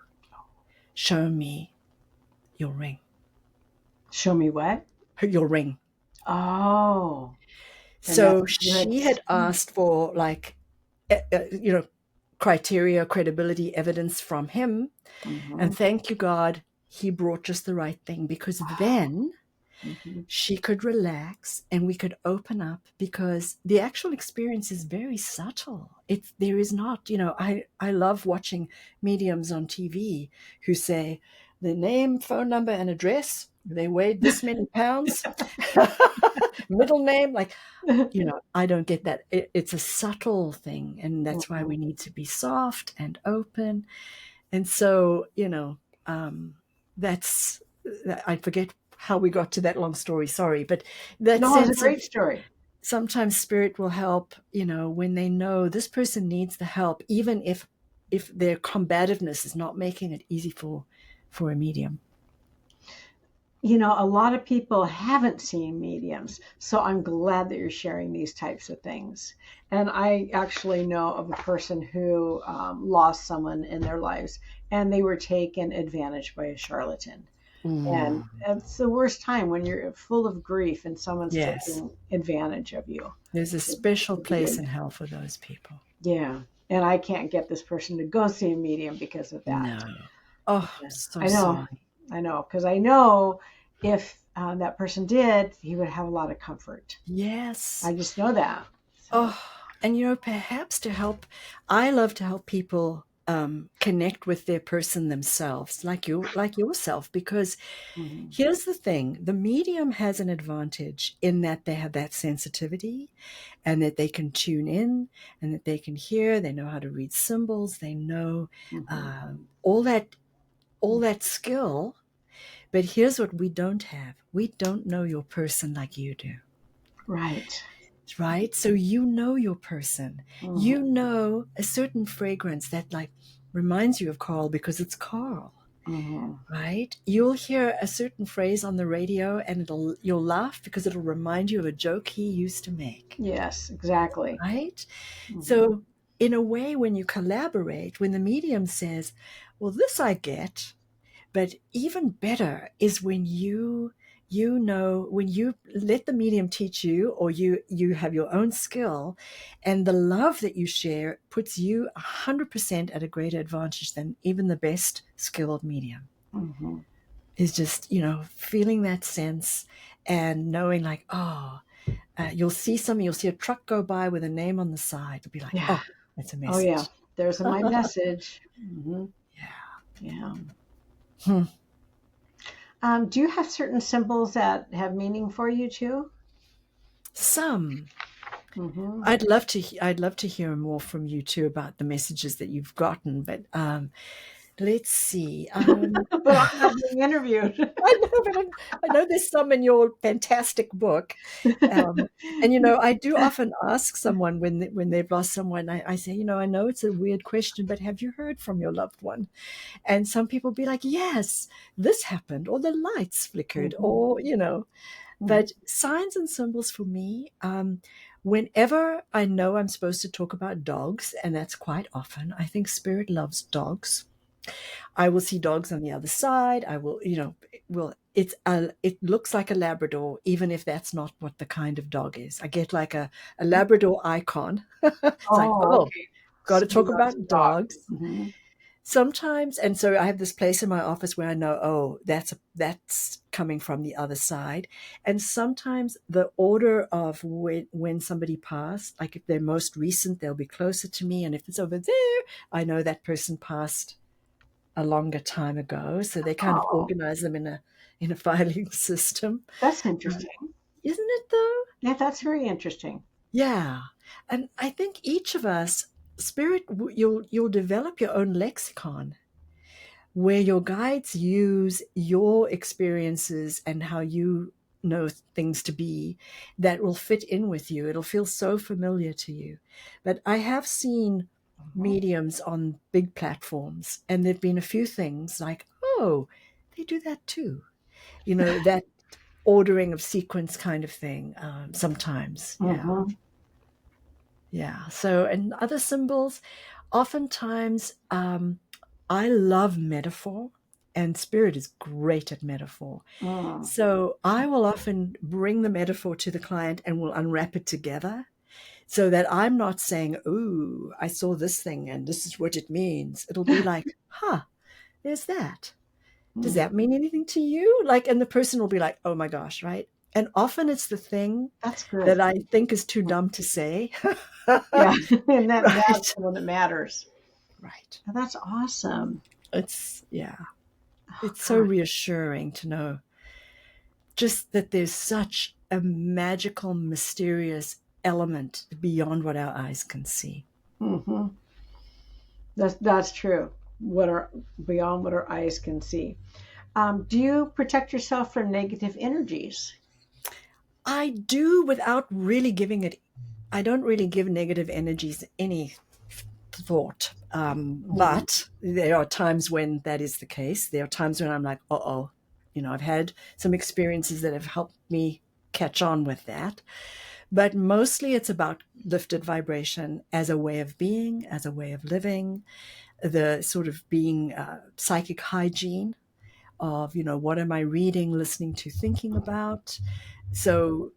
S2: show me your ring.
S1: Show me what?
S2: Your ring.
S1: Oh, and that's
S2: So
S1: good.
S2: she had asked for like, criteria, credibility, evidence from him.
S1: Mm-hmm.
S2: And thank you, God, he brought just the right thing, because then
S1: Mm-hmm.
S2: she could relax and we could open up, because the actual experience is very subtle. There is not, I love watching mediums on TV who say the name, phone number, and address. They weighed this many pounds. Middle name, like, I don't get that. It's a subtle thing, and that's why we need to be soft and open. And so, that's, I forget how we got to that long story. Sorry, but that
S1: No, it's a
S2: sense of
S1: great story.
S2: sometimes spirit will help, when they know this person needs the help, even if their combativeness is not making it easy for a medium.
S1: A lot of people haven't seen mediums, so I'm glad that you're sharing these types of things. And I actually know of a person who lost someone in their lives, and they were taken advantage by a charlatan. And
S2: Mm,
S1: it's the worst time when you're full of grief and someone's
S2: yes,
S1: taking advantage of you.
S2: there's a
S1: To,
S2: special
S1: to be
S2: place
S1: in,
S2: in hell for those people.
S1: yeah. And I can't get this person to go see a medium because of that.
S2: No. Oh,
S1: Yeah.
S2: so
S1: I know.
S2: sorry.
S1: I know, because I know if that person did, he would have a lot of comfort.
S2: Yes.
S1: I just know that. So,
S2: Oh, and perhaps to help, I love to help people connect with their person themselves, like yourself. Because
S1: Mhm.
S2: here's the thing: the medium has an advantage in that they have that sensitivity, and that they can tune in, and that they can hear. They know how to read symbols. They know
S1: Mhm.
S2: all that skill. But here's what we don't have: we don't know your person like you do.
S1: Right.
S2: Right? So you know your person.
S1: Mhm.
S2: You know a certain fragrance that like reminds you of Carl because it's Carl,
S1: Mhm.
S2: right? You'll hear a certain phrase on the radio and you'll laugh because it'll remind you of a joke he used to make,
S1: Yes, exactly.
S2: right?
S1: Mhm.
S2: So in a way, when you collaborate, when the medium says, well, this I get, but even better is when you know, when you let the medium teach you, or you have your own skill, and the love that you share puts you 100% at a greater advantage than even the best skilled medium.
S1: Mhm.
S2: Is just, feeling that sense and knowing like, oh, you'll see a truck go by with a name on the side. You'll be like,
S1: Yeah.
S2: oh, that's a
S1: Oh yeah.
S2: message.
S1: There's my message. Mhm.
S2: Yeah.
S1: Yeah.
S2: Hmm.
S1: Do you have certain symbols that have meaning for you too?
S2: Some.
S1: Hmm.
S2: I'd love to hear more from you too about the messages that you've gotten, but let's see.
S1: But I'm not being interviewed.
S2: I know, but I know there's some in your fantastic book, um, and I do often ask someone when they've lost someone. I say, I know it's a weird question, but have you heard from your loved one? And some people be like, yes, this happened, or the lights flickered,
S1: Mhm.
S2: or
S1: Mhm.
S2: But signs and symbols for me, whenever I know I'm supposed to talk about dogs, and that's quite often, I think spirit loves dogs. I will see dogs on the other side. I will, it looks like a Labrador, even if that's not what the kind of dog is. I get like a Labrador icon. It's like,
S1: Oh,
S2: oh,
S1: okay.
S2: got to
S1: So he
S2: talk
S1: loves
S2: about
S1: dogs.
S2: dogs.
S1: Hmm.
S2: Sometimes, and so I have this place in my office where I know, oh, that's coming from the other side. And sometimes the order of when somebody passed, like if they're most recent, they'll be closer to me, and if it's over there, I know that person passed a longer time ago. So they kind of
S1: Oh,
S2: organize them in a filing system.
S1: that's
S2: Uh,
S1: interesting.
S2: isn't it though?
S1: Yeah, that's very interesting.
S2: Yeah, and I think each of us, spirit, you'll develop your own lexicon where your guides use your experiences and how you know things to be that will fit in with you. It'll feel so familiar to you. But I have seen
S1: Mhm.
S2: mediums on big platforms, and there've been a few things like, oh, they do that too. That ordering of sequence kind of thing, sometimes. Yeah.
S1: Mhm.
S2: Yeah. So, and other symbols, oftentimes, I love metaphor, and spirit is great at metaphor.
S1: Mm.
S2: So, I will often bring the metaphor to the client and we'll unwrap it together so that I'm not saying, "Ooh, I saw this thing and this is what it means." It'll be like, huh, there's that. Does
S1: Mm.
S2: that mean anything to you? Like, and the person will be like, oh my gosh, right? And often it's the thing
S1: That's good.
S2: that I think is too dumb to say.
S1: Yeah, and that's
S2: Right.
S1: the one that matters.
S2: Right.
S1: Now, that's awesome.
S2: Yeah,
S1: Oh
S2: it's so
S1: God.
S2: reassuring to know just that there's such a magical, mysterious element beyond what our eyes can see.
S1: Hmm. That's true. What are beyond what our eyes can see. Do you protect yourself from negative energies?
S2: I do without really giving it, I don't really give negative energies any thought.
S1: Mhm.
S2: But there are times when that is the case. There are times when I'm like, uh oh, I've had some experiences that have helped me catch on with that. But mostly it's about lifted vibration as a way of being, as a way of living, the sort of being psychic hygiene of, what am I reading, listening to, thinking about. So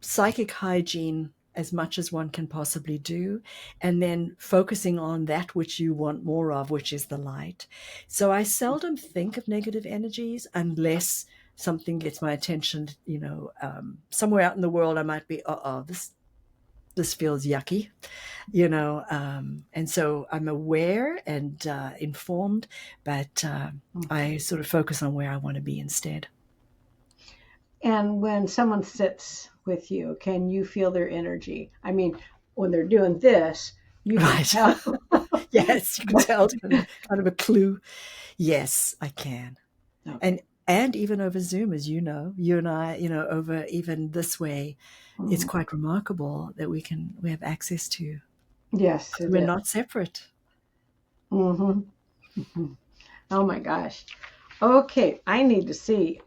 S2: psychic hygiene as much as one can possibly do, and then focusing on that which you want more of, which is the light. So I seldom think of negative energies unless something gets my attention, somewhere out in the world I might be, this. this feels yucky, and so I'm aware and informed, but I sort of focus on where I want to be instead.
S1: And when someone sits with you, can you feel their energy? I mean, when they're doing this, you can
S2: Right.
S1: tell.
S2: Yes, you can tell it's kind of a clue. Yes, I can.
S1: Okay.
S2: And even over Zoom, as you know, you and I, over even this way, it's
S1: Mhm.
S2: quite remarkable that we have access to.
S1: Yes, it
S2: We're
S1: is.
S2: not separate.
S1: Mm-hmm. Hmm. Oh my gosh. Okay, I need to see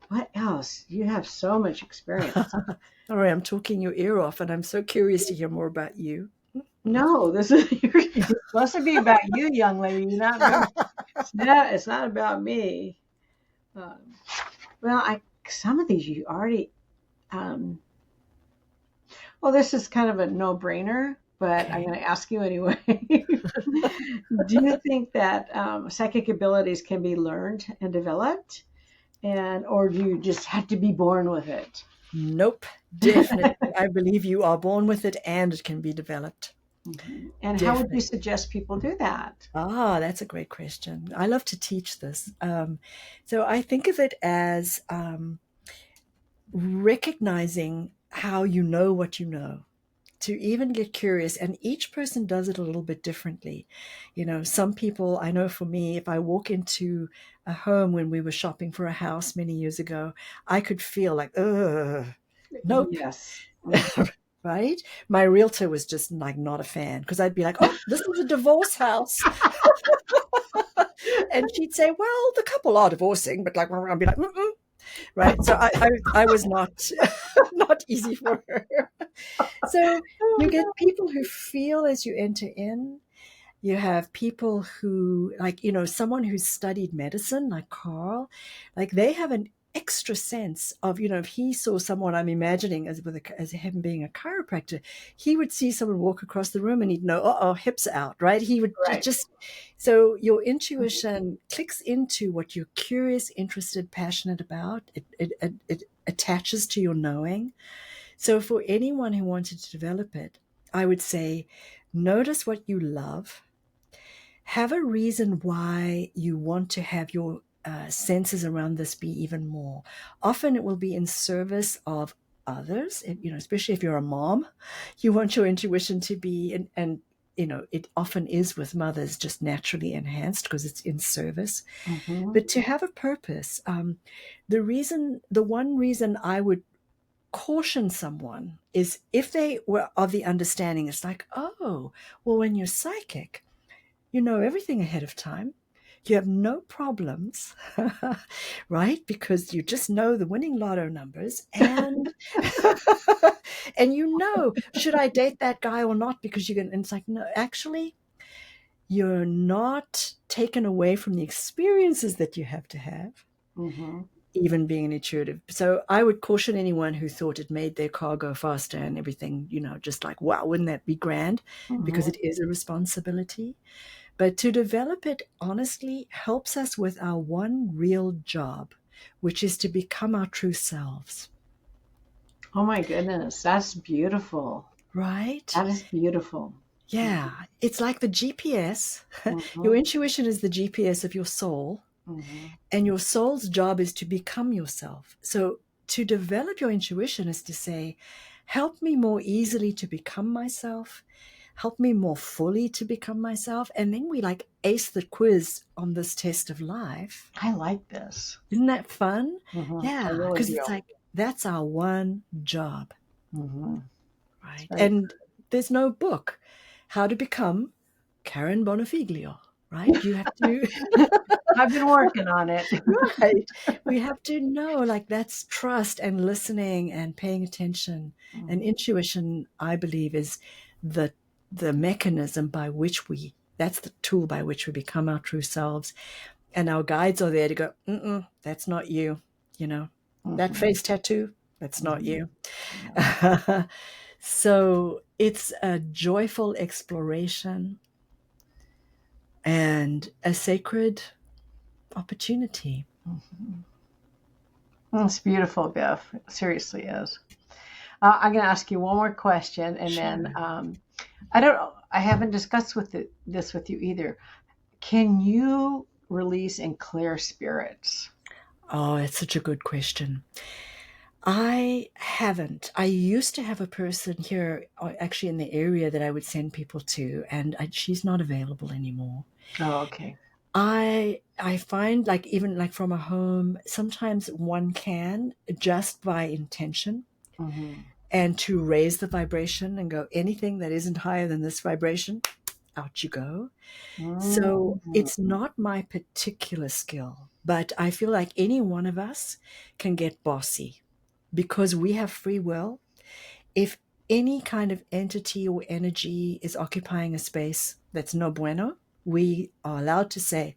S1: what else. You have so much experience.
S2: All right, I'm talking your ear off, and I'm so curious to hear more about you.
S1: No, this is it's supposed to be about you, young lady. You're not going. It's not about me. Um, well, I some of these you already. Um, well, this is kind of a no-brainer, but I'm
S2: Okay.
S1: going to ask you anyway. Do you think that psychic abilities can be learned and developed, and or do you just have to be born with it?
S2: Nope, definitely. I believe you are born with it and it can be developed.
S1: Mhm. And how would you
S2: Definitely.
S1: suggest people do that?
S2: Ah, that's a great question. I love to teach this. So I think of it as recognizing how you know what you know, to even get curious. And each person does it a little bit differently. Some people, I know for me, if I walk into a home when we were shopping for a house many years ago, I could feel like, ugh, nope.
S1: Yes. Mhm.
S2: Right? My realtor was just like not a fan because I'd be like, oh, this is a divorce house. And she'd say, well, the couple are divorcing, but like, I'd be like, mm-mm. Right. So I was not, not easy for her. So you get people who feel as you enter in. You have people who, like, someone who's studied medicine, like Carl, like they have an extra sense of, if he saw someone, I'm imagining as him being a chiropractor, he would see someone walk across the room and he'd know, oh, hips out, right? He would
S1: Right.
S2: just, so your intuition clicks into what you're curious, interested, passionate about. It attaches to your knowing. So for anyone who wanted to develop it, I would say, notice what you love, have a reason why you want to have your senses around this be even more. Often it will be in service of others, and, especially if you're a mom, you want your intuition to be, and it often is with mothers just naturally enhanced because it's in service.
S1: Hmm.
S2: But to have a purpose, the one reason I would caution someone is if they were of the understanding, it's like, oh, well, when you're psychic, you know everything ahead of time. You have no problems, right? Because you just know the winning lotto numbers and and should I date that guy or not? Because you can, and it's like, no, actually, you're not taken away from the experiences that you have to have,
S1: Hmm.
S2: even being an intuitive. So I would caution anyone who thought it made their car go faster and everything, just like, wow, wouldn't that be grand? Because
S1: Hmm.
S2: it is a responsibility. But to develop it honestly helps us with our one real job, which is to become our true selves,
S1: Oh my goodness, that's beautiful.
S2: right?
S1: That is beautiful.
S2: Yeah, it's like the GPS. Your
S1: Hmm.
S2: intuition is the GPS of your soul,
S1: Hmm.
S2: and your soul's job is to become yourself. So to develop your intuition is to say, help me more easily to become myself, help me more fully to become myself. And then we like ace the quiz on this test of life.
S1: I like this.
S2: Isn't that fun?
S1: I
S2: Yeah,
S1: really
S2: because
S1: do.
S2: it's like that's our one job,
S1: Hmm. It's
S2: right?
S1: very
S2: And there's no book how to become Karen Bonifiglio, right? You have to,
S1: I've been working on it.
S2: right? We have to know, like, that's trust and listening and paying attention. And
S1: Mhm.
S2: intuition, I believe, is the the mechanism by which that's the tool by which we become our true selves. And our guides are there to go, mm-mm, that's not you, you know, that
S1: Mhm.
S2: face tattoo, that's not
S1: Mhm.
S2: you.
S1: Yeah.
S2: So it's a joyful exploration and a sacred opportunity.
S1: Mhm. It's beautiful, Bev. It seriously is. I'm going to ask you one more question, and then
S2: Sure.
S1: I don't know. I haven't discussed this with you either. Can you release and clear spirits?
S2: Oh, it's such a good question. I haven't. I used to have a person here, actually in the area that I would send people to, and she's not available anymore.
S1: Oh, okay.
S2: I find like even like from a home, sometimes one can just by intention
S1: Hmm.
S2: and to raise the vibration and go anything that isn't higher than this vibration, out you go. So
S1: Hmm.
S2: it's not my particular skill, but I feel like any one of us can get bossy because we have free will. If any kind of entity or energy is occupying a space that's no bueno, we are allowed to say,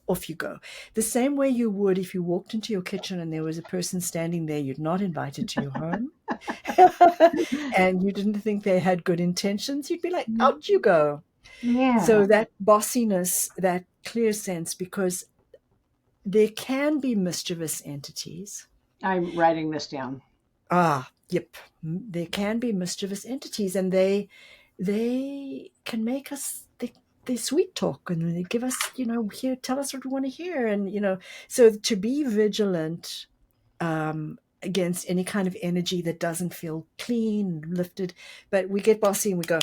S2: off you go. The same way you would if you walked into your kitchen and there was a person standing there you'd not invited to your home and you didn't think they had good intentions, you'd be like, out you go.
S1: Yeah,
S2: So that bossiness, that clear sense, because there can be mischievous entities.
S1: I'm writing this down.
S2: Ah, yep. There can be mischievous entities, and they can make us they sweet talk and they give us, here, tell us what we want to hear, and so to be vigilant against any kind of energy that doesn't feel clean, lifted. But we get bossy and we go,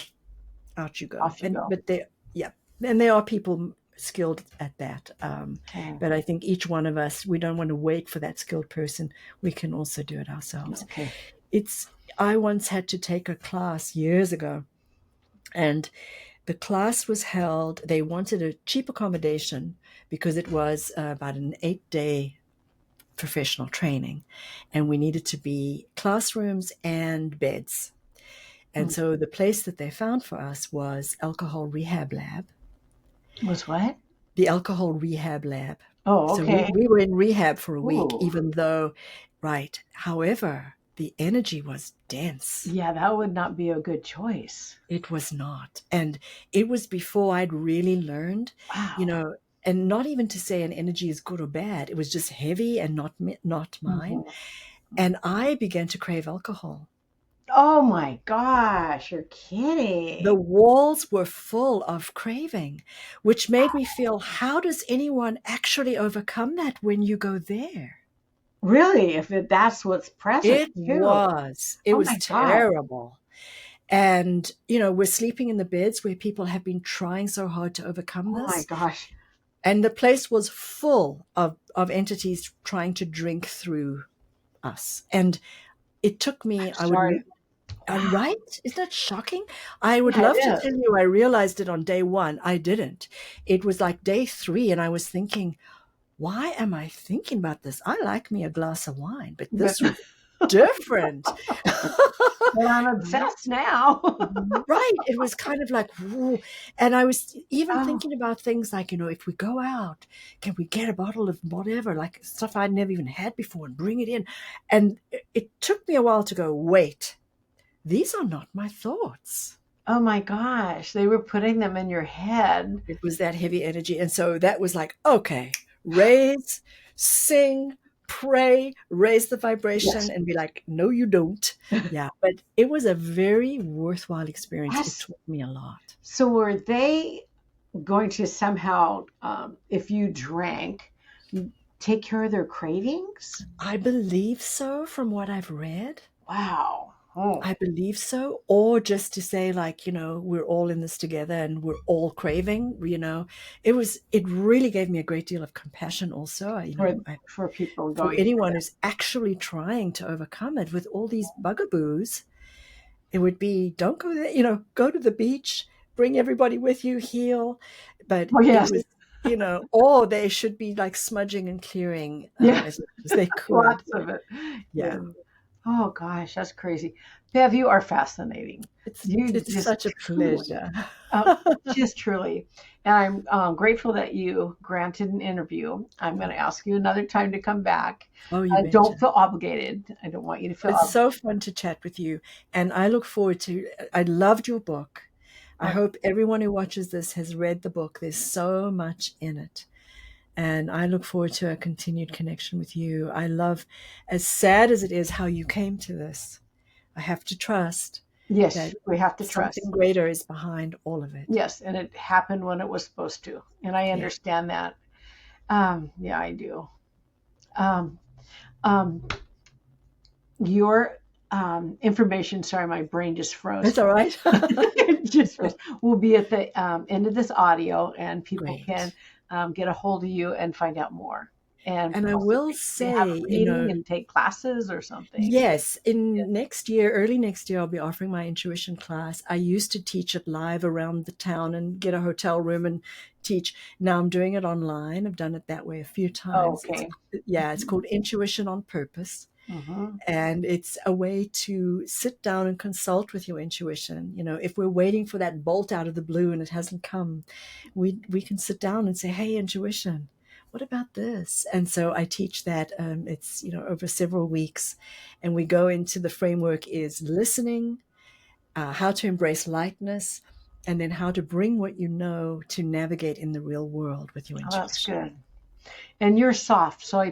S2: out you go.
S1: Off you
S2: And
S1: go.
S2: but there, yeah, and there are people skilled at that.
S1: Okay.
S2: But I think each one of us, we don't want to wait for that skilled person. We can also do it ourselves.
S1: Okay.
S2: It's I once had to take a class years ago, and the class was held. They wanted a cheap accommodation because it was about an 8-day professional training, and we needed to be classrooms and beds. And
S1: Hmm.
S2: so the place that they found for us was alcohol rehab lab,
S1: Was what?
S2: the alcohol rehab lab.
S1: Oh,
S2: So we,
S1: okay.
S2: we were in rehab for a week,
S1: Ooh.
S2: even though, right. However, the energy was dense.
S1: Yeah, that would not be a good choice.
S2: It was not. And it was before I'd really learned, you
S1: Wow.
S2: know, and not even to say an energy is good or bad. It was just heavy and not mine.
S1: Mhm.
S2: And I began to crave alcohol.
S1: Oh my gosh, you're
S2: The
S1: kidding.
S2: walls were full of craving, which made me feel, how does anyone actually overcome that when you go there?
S1: Really? That's what's present
S2: It
S1: too.
S2: was. It
S1: Oh
S2: was
S1: my God.
S2: terrible. And, we're sleeping in the beds where people have been trying so hard to overcome
S1: Oh my
S2: this.
S1: gosh.
S2: And the place was full of entities trying to drink through us. And it took
S1: I'm
S2: me,
S1: sorry. Wow.
S2: right? Isn't that shocking? I would
S1: Yeah,
S2: love to
S1: it is.
S2: tell you I realized it on day one. I didn't. It was like day three, and I was thinking, why am I thinking about this? I like me a glass of wine, but
S1: But
S2: this was different.
S1: but I'm obsessed now.
S2: Right. It was kind of like, whoa. And I was even
S1: Oh,
S2: thinking about things like, if we go out, can we get a bottle of whatever, like stuff I'd never even had before and bring it in? And it took me a while to go, wait, these are not my thoughts.
S1: oh my gosh. They were putting them in your head.
S2: It was that heavy energy. And so that was like, okay, raise, sing, pray, raise the
S1: Yes.
S2: vibration and be like, no, you don't. Yeah. But it was a very worthwhile experience. It
S1: Yes.
S2: taught me a lot.
S1: So were they going to somehow, if you drank, take care of their cravings?
S2: I believe so from what I've read.
S1: Wow. Oh,
S2: I believe so. Or just to say, like, we're all in this together and we're all craving. It really gave me a great deal of compassion also.
S1: for for people
S2: For
S1: going through
S2: anyone
S1: that.
S2: who's actually trying to overcome it with all these bugaboos, it would be, don't go there, go to the beach, bring everybody with you, heal. But
S1: Oh
S2: it
S1: yes.
S2: was, or they should be like smudging and clearing
S1: Yeah.
S2: as much as they could.
S1: Lots of it. Yeah.
S2: Yeah.
S1: Oh gosh, that's crazy. Bev, you are fascinating.
S2: It's
S1: You
S2: it's such a
S1: truly,
S2: pleasure.
S1: uh, just truly. And I'm grateful that you granted an interview. I'm going to ask you another time to come back.
S2: Oh, you
S1: Don't
S2: betcha.
S1: feel obligated. I don't want you to feel
S2: It's
S1: obligated.
S2: so fun to chat with you. And I look forward to, I loved your book. I
S1: Uh,
S2: hope everyone who watches this has read the book. There's so much in it. And I look forward to a continued connection with you. I love, as sad as it is, how you came to this. I have to trust
S1: Yes,
S2: that
S1: we have to trust.
S2: something greater is behind all of it.
S1: Yes, and it happened when it was supposed to. And I
S2: Yeah.
S1: understand that. Yeah, I do. Um, um, your information, sorry, my brain just froze.
S2: That's all right.
S1: It just froze. Will be at the end of this audio, and people can
S2: Great.
S1: get a hold of you and find out more. And
S2: And I will
S1: possibly have
S2: say,
S1: a reading and take classes or something.
S2: yes,
S1: Yeah.
S2: in next year, early next year, I'll be offering my intuition class. I used to teach it live around the town and get a hotel room and teach. Now I'm doing it online. I've done it that way a few
S1: Oh,
S2: times.
S1: okay.
S2: It's called Intuition on Purpose.
S1: Mm-hmm.
S2: And it's a way to sit down and consult with your intuition. If we're waiting for that bolt out of the blue and it hasn't come, we can sit down and say, "Hey, intuition, what about this?" And so I teach that. It's over several weeks, and we go into the framework is listening, how to embrace lightness, and then how to bring what you know to navigate in the real world with your
S1: Oh, that's
S2: intuition.
S1: good. And you're soft, so I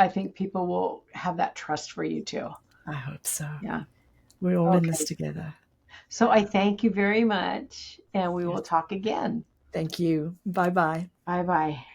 S1: think people will have that trust for you too.
S2: I hope so.
S1: Yeah.
S2: We're all in this
S1: Okay.
S2: together.
S1: So I thank you very much, and we will
S2: Yes.
S1: talk again.
S2: Thank you. Bye bye.
S1: Bye bye.